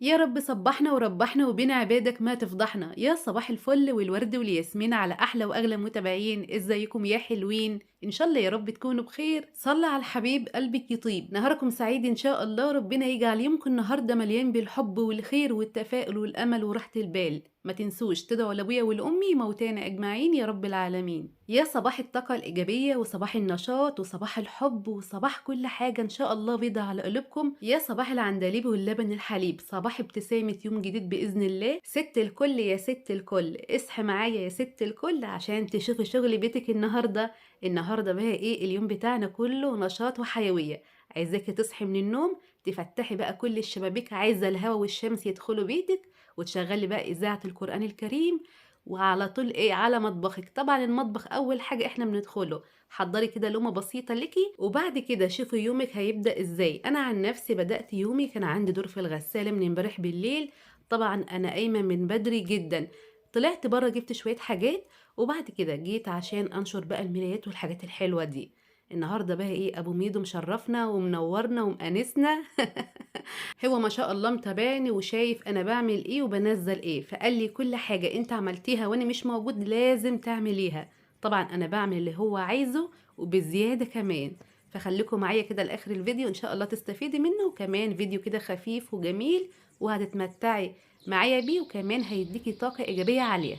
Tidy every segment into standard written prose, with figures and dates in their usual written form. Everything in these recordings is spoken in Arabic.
يا رب صبحنا وربحنا وبين عبادك ما تفضحنا. يا صباح الفل والورد والياسمين على احلى واغلى متابعين. ازيكم يا حلوين؟ ان شاء الله يا رب تكونوا بخير. صلى على الحبيب قلبك يطيب. نهاركم سعيد ان شاء الله. ربنا يجعل يومكم النهارده مليان بالحب والخير والتفاؤل والامل وراحة البال. ما تنسوش تدعوا لابويا والامي موتانا اجمعين يا رب العالمين. يا صباح الطاقة الايجابية وصباح النشاط وصباح الحب وصباح كل حاجة ان شاء الله بيضة على قلوبكم. يا صباح العندليب واللبن الحليب. صباح ابتسامة يوم جديد بإذن الله. ست الكل يا ست الكل اصحي معايا يا ست الكل عشان تشوفي شغل بيتك النهاردة. النهاردة بقى ايه؟ اليوم بتاعنا كله نشاط وحيوية. عايزاكي تصحي من النوم تفتحي بقى كل الشبابيك، عايزة الهوا والشمس يدخلوا بيتك، وتشغلي بقى إذاعة القرآن الكريم، وعلى طول ايه على مطبخك. طبعا المطبخ اول حاجة احنا بندخله. حضري كده لقمة بسيطة ليكي وبعد كده شوفي يومك هيبدأ ازاي. انا عن نفسي بدأت يومي كان عندي دور في الغسالة من امبارح بالليل. طبعا انا قايمة من بدري جدا. طلعت بره جبت شوية حاجات وبعد كده جيت عشان انشر بقى الملايات والحاجات الحلوة دي. النهارده بقى ايه؟ ابو ميدو مشرفنا ومنورنا ومأنسنا. هو ما شاء الله متابعني وشايف انا بعمل ايه وبنزل ايه، فقال لي كل حاجة انت عملتيها وانا مش موجود لازم تعمليها. طبعا انا بعمل اللي هو عايزه وبزيادة كمان. فخليكم معايا كده لاخر الفيديو ان شاء الله تستفيدي منه، وكمان فيديو كده خفيف وجميل وهتتمتعي معايا بيه، وكمان هيديكي طاقة ايجابية عالية.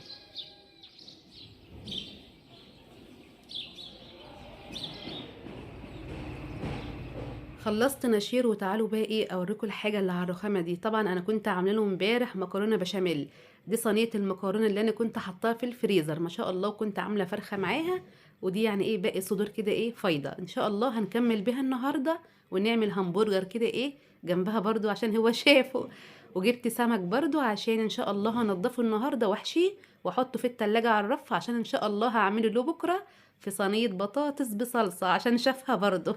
خلصت نشير وتعالوا بقى ايه اوريكم الحاجه اللي على الرخامه دي. طبعا انا كنت عامله له امبارح مكرونه بشاميل. دي صينيه المكرونه اللي انا كنت حطاها في الفريزر ما شاء الله، وكنت عامله فرخه معاها. ودي يعني ايه باقي صدور كده ايه فايضه، ان شاء الله هنكمل بيها النهارده ونعمل همبرجر كده ايه جنبها برضو عشان هو شافه. وجبت سمك برضو عشان ان شاء الله هنضفه النهارده واحشيه واحطه في التلاجة على الرف، عشان ان شاء الله هعمله له بكره في صينيه بطاطس بصلصه عشان شافها برضو.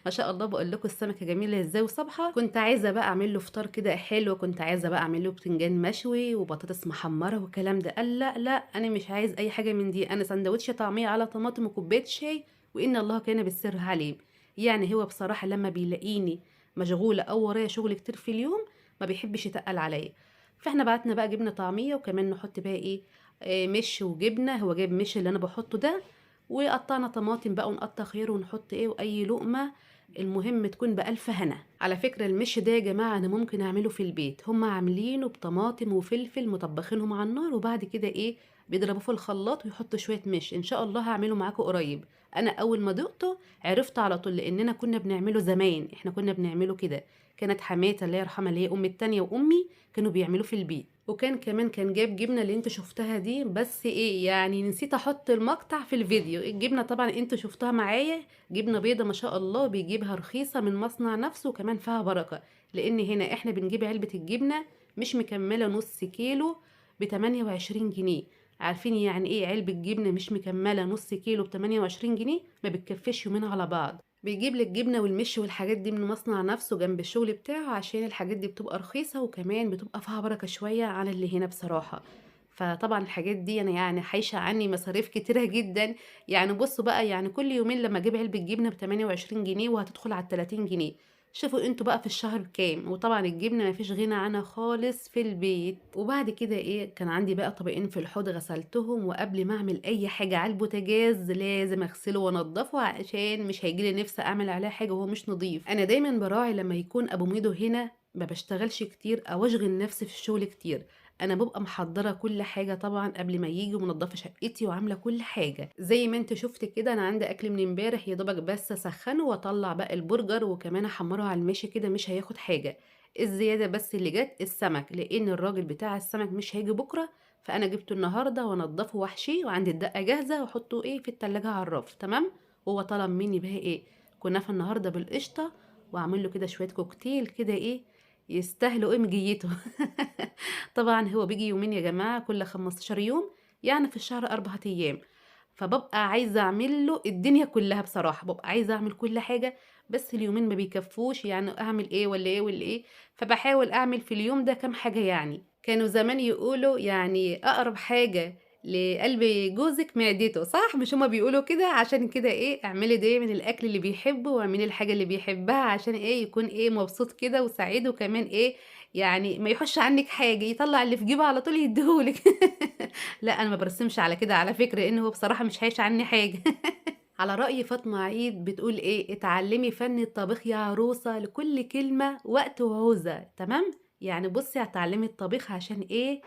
ما شاء الله بقول لكم السمكه جميله ازاي وصبحه. كنت عايزه بقى اعمل له فطار كده حلو، كنت عايزه بقى اعمل له بتنجان مشوي وبطاطس محمره والكلام ده. قال لا لا انا مش عايز اي حاجه من دي، انا سندوتش طعميه على طماطم وكوبايه شاي وان الله كان بالسر عليم. يعني هو بصراحه لما بيلاقيني مشغوله او ورايا شغل كتير في اليوم ما بيحبش يتقل عليا. فاحنا بعتنا بقى جبنه طعميه وكمان نحط بقى ايه مش وجبنه. هو جايب مش اللي انا بحطه ده، وقطعنا طماطم بقى ونقطع خيار ونحط ايه واي لقمه. المهم تكون بألف هنا. على فكرة المش ده يا جماعة أنا ممكن أعمله في البيت، هما عاملينه بطماطم وفلفل مطبخينهم على النار وبعد كده إيه بيضربوه في الخلاط ويحطوا شوية مش. إن شاء الله هعمله معاكم قريب. أنا أول ما دقته عرفت على طول لأننا كنا بنعمله زمان، إحنا كنا بنعمله كده. كانت حماتي الله يرحمها اللي هي أمي التانية وأمي كانوا بيعملوه في البيت. وكان كمان كان جايب جبنة اللي انت شفتها دي، بس ايه يعني نسيت احط المقطع في الفيديو. الجبنة طبعا انت شفتها معايا، جبنة بيضة ما شاء الله بيجيبها رخيصة من مصنع نفسه وكمان فيها بركة. لان هنا احنا بنجيب علبة الجبنة مش مكملة نص كيلو ب28 جنيه. عارفين يعني ايه علبة جبنة مش مكملة نص كيلو ب28 جنيه؟ ما بتكفيش يومين على بعض. بيجيب لك جبنة والمش والحاجات دي من مصنع نفسه جنب الشغل بتاعه عشان الحاجات دي بتبقى رخيصة وكمان بتبقى فيها بركة شوية عن اللي هنا بصراحة. فطبعا الحاجات دي انا يعني حايشة عني مصاريف كتيرة جدا. يعني بصوا بقى يعني كل يومين لما اجيب علبة جبنة ب28 جنيه وهتدخل على 30 جنيه. شوفوا انتوا بقى في الشهر بكام. وطبعا الجبنة مفيش غنى عنها خالص في البيت. وبعد كده ايه كان عندي بقى طبقين في الحوض غسلتهم، وقبل ما اعمل اي حاجة على البوتاجاز لازم اغسله وانضفه عشان مش هيجيلي نفسي اعمل عليه حاجة وهو مش نظيف. انا دايما براعي لما يكون ابو ميدو هنا ما بشتغلش كتير او اشغل نفسي في الشغل كتير. انا ببقى محضره كل حاجه طبعا قبل ما يجي ومنضفه شقتي وعامله كل حاجه زي ما انت شفت كده. انا عندي اكل من امبارح يا دوبك بس اسخنه واطلع بقى البرجر وكمان احمره على المشي كده مش هياخد حاجه. الزياده بس اللي جت السمك لان الراجل بتاع السمك مش هيجي بكره، فانا جبته النهارده وانضفه واحشيه وعندي الدقه جاهزه واحطه ايه في التلاجة على الرف تمام. هو طلب مني بقى ايه كنافه النهارده بالقشطه، واعمل له كده شويه كوكتيل كده ايه يستاهلوا ايه مجيته. طبعا هو بيجي يومين يا جماعة كل 15 يوم، يعني في الشهر 4 أيام. فببقى عايزة أعمل له الدنيا كلها بصراحة، ببقى عايزة أعمل كل حاجة بس اليومين ما بيكفوش يعني أعمل إيه ولا إيه ولا إيه. فبحاول أعمل في اليوم ده كام حاجة. يعني كانوا زمان يقولوا يعني أقرب حاجة لقلب جوزِك معدته، صح؟ مش هُم بيقولوا كده؟ عشان كده إيه، اعملي دايمًا الأكل اللي بيحبه واعملي الحاجة اللي بيحبها عشان إيه، يكون إيه، مبسوط كده وسعيد وكمان إيه، يعني ما يحوشش عنِّك حاجة، يطلّع اللي في جيبه على طول يدّيه لِك. لأ، أنا ما بارسمش على كده على فكرة، لإن هو بصراحة مش هايش عني حاجة. على رأي فاطمة عيد بتقول إيه، اتعلّمي فن الطبيخ يا عروسة لكل كلمة وقت وعوزة، تمام؟ يعني بُصّي هتتعلّمي الطبيخ عشان إيه،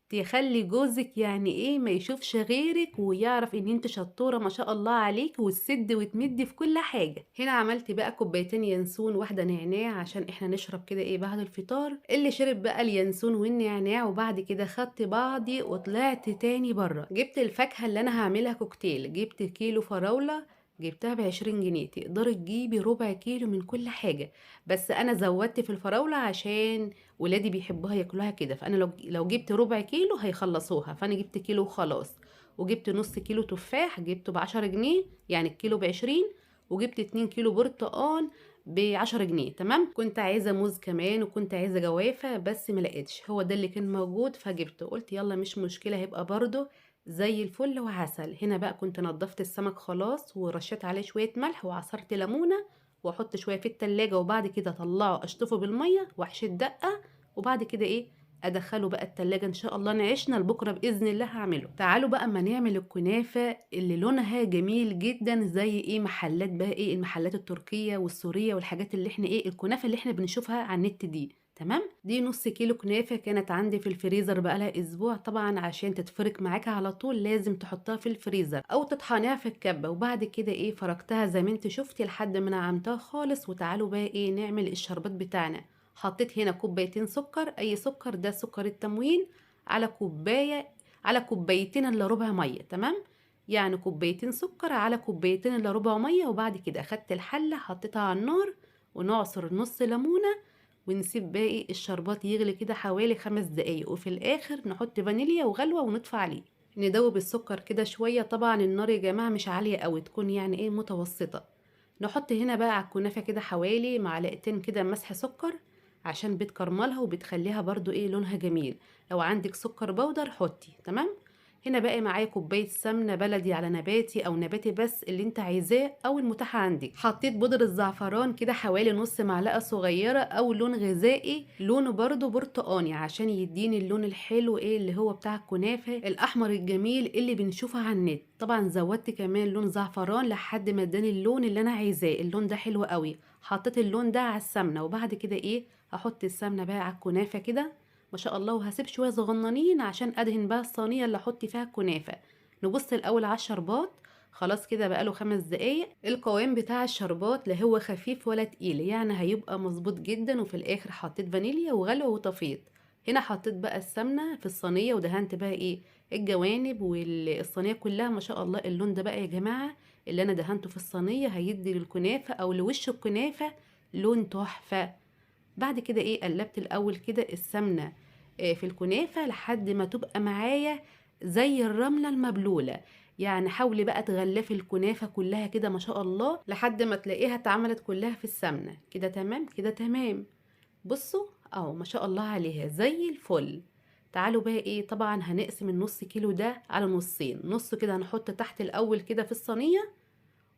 تخلّي جوزِك يعني إيه، ما يشوفش غيرِك ويعرف إن أنتِ شطورة ما شاء الله عليكِ وتسدّي وتمدّي في كل حاجة. هنا عملت بقى كوبايتين ينسون، واحدة نعناع عشان إحنا نشرب كده إيه بعد الفطار، اللي شرب بقى الينسون والنعناع وبعد كده خدت بعضي وطلعت تاني برّه. جِبت الفاكهة اللي أنا هاعملها كوكتيل، جِبت كيلو فراولة جِبتها ب20 جنيه، تقدري تجيبي ربع كيلو من كل حاجة، بس أنا زوّدت في الفراولة عشان ولادي بيحبوها ياكلوها كده، فأنا لو جبت ربع كيلو هيخلصوها، فأنا جبت كيلو وخلاص، وجبت نص كيلو تفاح جبته ب10 جنيه، يعني الكيلو ب20، وجبت 2 كيلو برتقان ب10 جنيه، تمام. كنت عايزة موز كمان وكنت عايزة جوافة بس ما لقيتش، هو ده اللي كان موجود فجبته، قلت يلا مش مشكلة هيبقى برضه زي الفل وعسل. هنا بقى كنت نضفت السمك خلاص ورشيت عليه شوية ملح وعصرت ليمونة واحط شويه في التلاجة وبعد كده اطلعه اشطفه بالميه واحشي الدقه وبعد كده ايه ادخله بقى التلاجة ان شاء الله نعيشنا لبكره باذن الله هعمله. تعالوا بقى اما نعمل الكنافه اللي لونها جميل جدا زي ايه محلات بقى ايه المحلات التركيه والسوريه والحاجات اللي احنا ايه الكنافه اللي احنا بنشوفها على النت دي، تمام. دي نص كيلو كنافه كانت عندي في الفريزر بقالها اسبوع، طبعا عشان تتفرك معاك على طول لازم تحطها في الفريزر او تطحنيها في الكبه، وبعد كده ايه فركتها زي ما انت شفتي لحد ما نعمتها خالص. وتعالوا بقى ايه نعمل الشربات بتاعنا. حطيت هنا كوبايتين سكر، اي سكر ده سكر التموين، على كوبايه على كوبايتين الا ربع ميه، تمام. يعني كوبايتين سكر على كوبايتين الا ربع ميه، وبعد كده اخدت الحله حطيتها على النار ونعصر نص ليمونه ونسيب باقي الشربات يغلي كده حوالي 5 دقايق، وفي الاخر نحط فانيليا وغلوة ونطفي عليه. ندوب السكر كده شوية، طبعا النار يا جماعة مش عالية قوي، تكون يعني ايه متوسطة. نحط هنا بقى على الكنافة كده حوالي معلقتين كده مسح سكر عشان بتكرملها وبتخليها برضو ايه لونها جميل. لو عندك سكر بودر حطي، تمام. هنا بقى معايا كوبايه سمنه بلدي على نباتي او نباتي بس اللي انت عايزاه او المتاح عندك. حطيت بودر الزعفران كده حوالي نص معلقه صغيره او لون غذائي لونه برضو برتقاني عشان يديني اللون الحلو ايه اللي هو بتاع الكنافه الاحمر الجميل اللي بنشوفه على النت. طبعا زودت كمان لون زعفران لحد ما اداني اللون اللي انا عايزاه، اللون ده حلو قوي. حطيت اللون ده على السمنه وبعد كده ايه هحط السمنه بقى على الكنافه كده ما شاء الله، وهسيب شويه صغننين عشان ادهن بقى الصينيه اللي احط فيها الكنافه. نبص الاول على الشربات، خلاص كده بقاله 5 دقايق. القوام بتاع الشربات لا هو خفيف ولا تقيل، يعني هيبقى مظبوط جدا. وفي الاخر حطيت فانيليا وغلوه وطفيت. هنا حطيت بقى السمنه في الصينيه ودهنت بقى ايه الجوانب والصينيه كلها ما شاء الله. اللون ده بقى يا جماعه اللي انا دهنته في الصينيه هيدي للكنافه او لوش الكنافه لون تحفه. بعد كده ايه قلبت الاول كده السمنه في الكنافه لحد ما تبقى معايا زي الرمله المبلوله. يعني حاولي بقى تغلفي الكنافه كلها كده ما شاء الله لحد ما تلاقيها اتعملت كلها في السمنه كده، تمام كده تمام. بصوا اهو ما شاء الله عليها زي الفل. تعالوا بقى ايه طبعا هنقسم النص كيلو ده على نصين، نص كده هنحط تحت الاول كده في الصينيه،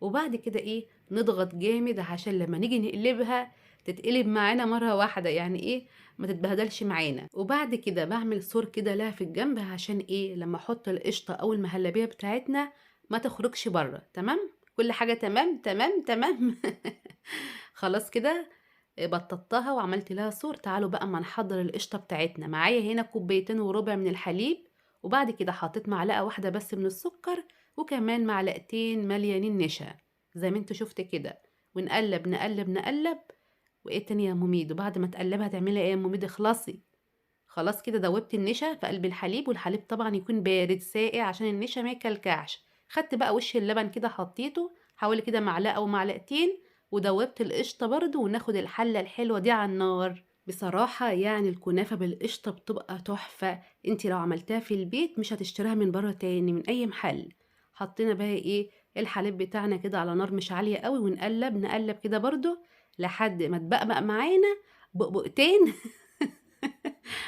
وبعد كده ايه نضغط جامد عشان لما نيجي نقلبها تتقلب معانا مرة واحدة، يعني ايه ما تتبهدلش معانا. وبعد كده بعمل سور كده لها في الجنب عشان ايه لما احط القشطة او المهلبية بتاعتنا ما تخرجش بره، تمام. كل حاجة تمام تمام تمام. خلاص كده بططتها وعملت لها سور. تعالوا بقى اما نحضر القشطة بتاعتنا. معايا هنا كوبايتين وربع من الحليب، وبعد كده حطيت معلقة واحدة بس من السكر وكمان معلقتين مليانين نشا زي ما انت شفت كده، ونقلب نقلب نقلب. وايه تاني يا مميد؟ وبعد ما تقلبها تعملي ايه يا مميد؟ اخلصي. خلاص كده دوبت النشا في قلب الحليب، والحليب طبعا يكون بارد ساقع عشان النشا ما يكلكعش. خدت بقى وش اللبن كده حطيته حوالي كده معلقه او معلقتين، ودوبت القشطه برضو، وناخد الحله الحلوه دي على النار. بصراحه يعني الكنافه بالقشطه بتبقى تحفه، انتي لو عملتها في البيت مش هتشتريها من بره تاني من اي محل. حطينا بقى ايه الحليب بتاعنا كده على نار مش عاليه قوي، ونقلب نقلب كده برضو لحد ما تبقبق معانا بقبقتين.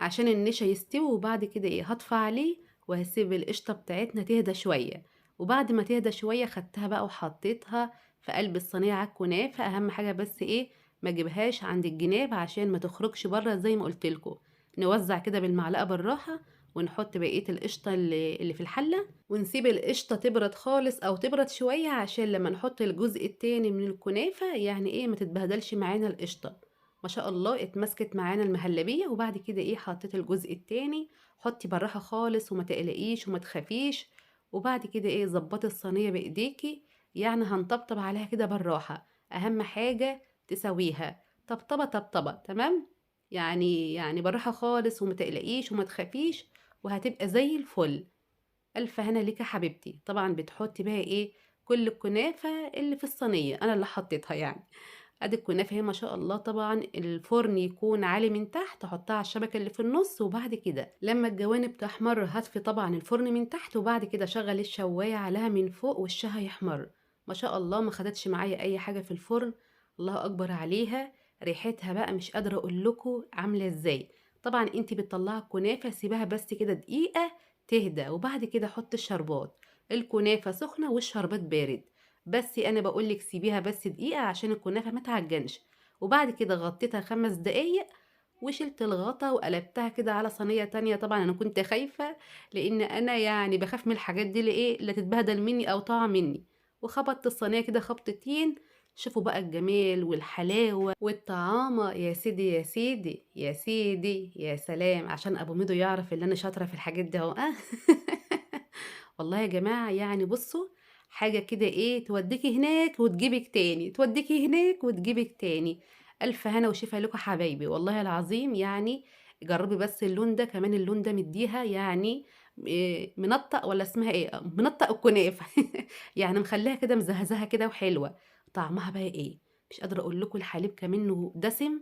عشان النشا يستوي. وبعد كده ايه هطفى عليه وهسيب القشطة بتاعتنا تهدى شوية. وبعد ما تهدى شوية خدتها بقى وحطيتها في قلب الصينية على الكنافة. اهم حاجة بس ايه، ما اجيبهاش عند الجناب عشان ما تخرجش بره زي ما قلتلكوا. نوزع كده بالمعلقة بالراحة، ونحط بقية القشطة اللي في الحلة، ونسيب القشطة تبرد خالص او تبرد شوية عشان لما نحط الجزء التاني من الكنافة يعني ايه ما تتبهدلش معانا القشطة. ما شاء الله اتمسكت معانا المهلبية. وبعد كده ايه حطيت الجزء التاني. حطي بالراحة خالص وما تقلقيش وما تخافيش. وبعد كده ايه ظبطي الصينية بايديكي، يعني هنطبطب عليها كده بالراحة. اهم حاجة تسويها طبطبة طبطبة، تمام؟ يعني بالراحة خالص وما تقلقيش وما تخافيش، وهتبقى زي الفل. ألف هنا ليكي يا حبيبتي. طبعا بتحطي بقى ايه كل الكنافة اللي في الصينية، انا اللي حطيتها يعني. ادي الكنافه اهي ما شاء الله. طبعا الفرن يكون عالي من تحت، احطها على الشبكه اللي في النص. وبعد كده لما الجوانب تحمر هطفي طبعا الفرن من تحت، وبعد كده شغل الشوايه عليها من فوق وشها يحمر. ما شاء الله ما خدتش معايا اي حاجه في الفرن. الله اكبر عليها. ريحتها بقى مش قادره اقول لكم عامله ازاي. طبعا انتي بتطلعي الكنافه سيبها بس كده دقيقه تهدى، وبعد كده حط الشربات. الكنافه سخنه والشربات بارد. بس انا بقولك سيبيها بس دقيقة عشان الكنافة ما تعجنش. وبعد كده غطيتها 5 دقايق، وشلت الغطا وقلبتها كده على صينية تانية. طبعا انا كنت خايفة، لان انا يعني بخاف من الحاجات دي لايه لا تتبهدل مني او تقع مني. وخبطت الصينية كده خبطتين. شوفوا بقى الجمال والحلاوة والطعامة. يا سيدي يا سيدي يا سيدي يا سلام، عشان ابو ميدو يعرف ان انا شاطرة في الحاجات دي اهو. والله يا جماعة يعني بصوا، حاجة كده ايه توديكي هناك وتجيبك تاني، توديكي هناك وتجيبك تاني. ألف هنا وشفا لكم حبايبي والله العظيم يعني. جربي بس اللون ده كمان، اللون ده مديها يعني إيه، منطق ولا اسمها ايه، منطق الكنافة. يعني مخليها كده مزهزهة كده وحلوة. طعمها بقى ايه، مش قادرة اقول لكم. الحليب كمان دسم.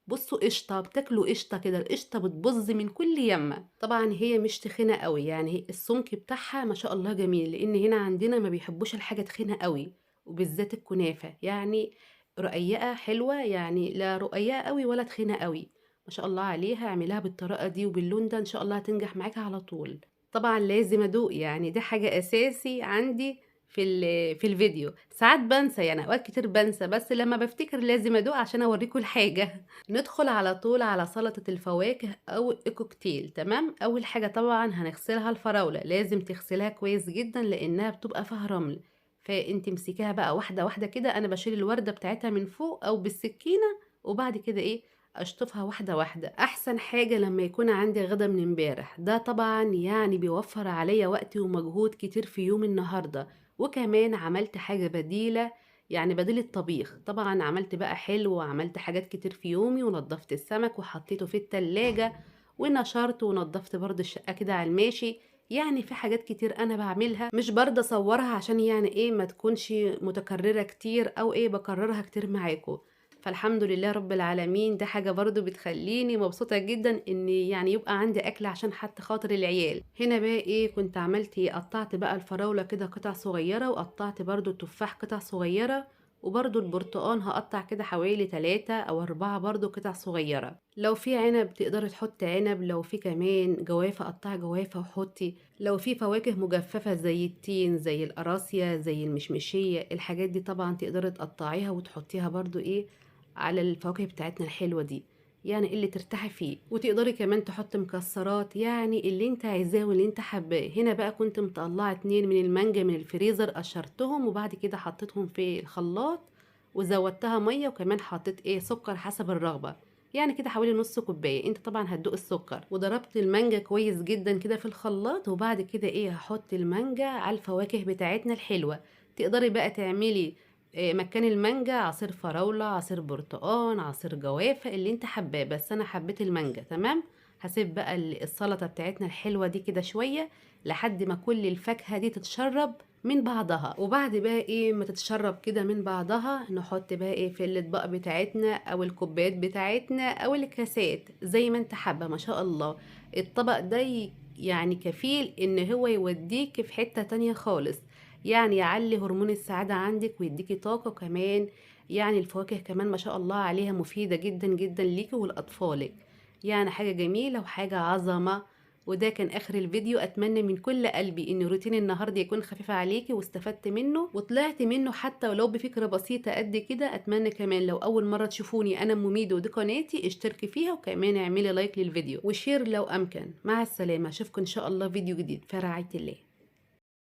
بصوا قشطة، بتاكلوا قشطة كده، القشطة بتبظ من كل يمة. طبعا هي مش تخينة قوي، يعني السمك بتاعها ما شاء الله جميل، لان هنا عندنا ما بيحبوش الحاجة تخينة قوي. وبالذات الكنافة يعني رقيقة حلوة، يعني لا رقيقة قوي ولا تخينة قوي. ما شاء الله عليها. اعملها بالطريقة دي وباللون ده ان شاء الله هتنجح معاكي على طول. طبعا لازم ادوق، يعني دي حاجة اساسي عندي في الفيديو. ساعات بنسى، يعني اوقات كتير بنسى، بس لما بفتكر لازم ادوق عشان اوريكم الحاجة. ندخل على طول على سلطة الفواكه أو الكوكتيل. تمام، أول حاجة طبعا هنغسلها الفراولة. لازم تغسلها كويس جدا لأنها بتبقى فيها رمل. فانت امسكيها بقى واحدة واحدة كده. أنا بشيل الوردة بتاعتها من فوق أو بالسكينة، وبعد كده إيه أشطفها واحدة واحدة. أحسن حاجة لما يكون عندي غدا من امبارح، ده طبعا يعني بيوفر عليا وقت ومجهود كتير في يوم النهاردة. وكمان عملت حاجة بديلة، يعني بديل الطبيخ. طبعا عملت بقى حلو وعملت حاجات كتير في يومي، ونضفت السمك وحطيته في التلاجة، ونشرت ونضفت برضه الشقة كده على الماشي. يعني في حاجات كتير انا بعملها، مش برضه اصورها عشان يعني ايه ما تكونش متكررة كتير او ايه بكررها كتير معاكم. فالحمد لله رب العالمين. ده حاجة برضو بتخليني مبسوطة جدا ان يعني يبقى عندي اكل عشان حتى خاطر العيال. هنا بقى ايه كنت عملت ايه، قطعت بقى الفراولة كده قطع صغيرة، وقطعت برضو التفاح قطع صغيرة، وبرضو البرتقان هقطع كده حوالي 3 أو 4 برضو قطع صغيرة. لو في عنب تقدري تحطي عنب، لو في كمان جوافة قطعي جوافة وحطي، لو في فواكه مجففة زي التين زي القراصية زي المشمشية، الحاجات دي طبعا تقدري تقطعيها وتحطيها برضو ايه على الفواكه بتاعتنا الحلوة دي، يعني اللي ترتاحي فيه. وتقدري كمان تحطي مكسرات، يعني اللي انت عايزاه واللي انت حباه. هنا بقى كنت مطلعه 2 من المانجا من الفريزر، قشرتهم وبعد كده حطيتهم في الخلاط وزودتها ميه، وكمان حطيت ايه سكر حسب الرغبه، يعني كده حوالي نص كوبايه. انت طبعا هتدوق السكر. وضربت المانجا كويس جدا كده في الخلاط، وبعد كده ايه هحط المانجا على الفواكه بتاعتنا الحلوه. تقدري بقى تعملي مكان المانجا عصير فراولة، عصير برتقان، عصير جوافة، اللي انت حباه. بس انا حبيت المانجا. تمام. هسيب بقى السلطة بتاعتنا الحلوة دي كده شوية لحد ما كل الفاكهة دي تتشرب من بعضها. وبعد بقى ايه ما تتشرب كده من بعضها، نحط بقى ايه في الاطباق بتاعتنا او الكوبايات بتاعتنا او الكاسات زي ما انت حابة. ما شاء الله الطبق ده يعني كفيل ان هو يوديك في حتة تانية خالص، يعني يعلي هرمون السعادة عندك ويديكي طاقة كمان. يعني الفواكه كمان ما شاء الله عليها مفيدة جدا جدا ليكي ولأطفالك، يعني حاجة جميلة وحاجة عظمة. وده كان اخر الفيديو. اتمنى من كل قلبي ان روتين النهارده يكون خفيف عليكي واستفدت منه وطلعت منه حتى ولو بفكره بسيطه قد كده. اتمنى كمان لو اول مره تشوفوني انا ميدو ودي قناتي اشتركي فيها، وكمان اعملي لايك للفيديو وشير لو امكن. مع السلامه، اشوفكم ان شاء الله فيديو جديد في رعايه الله.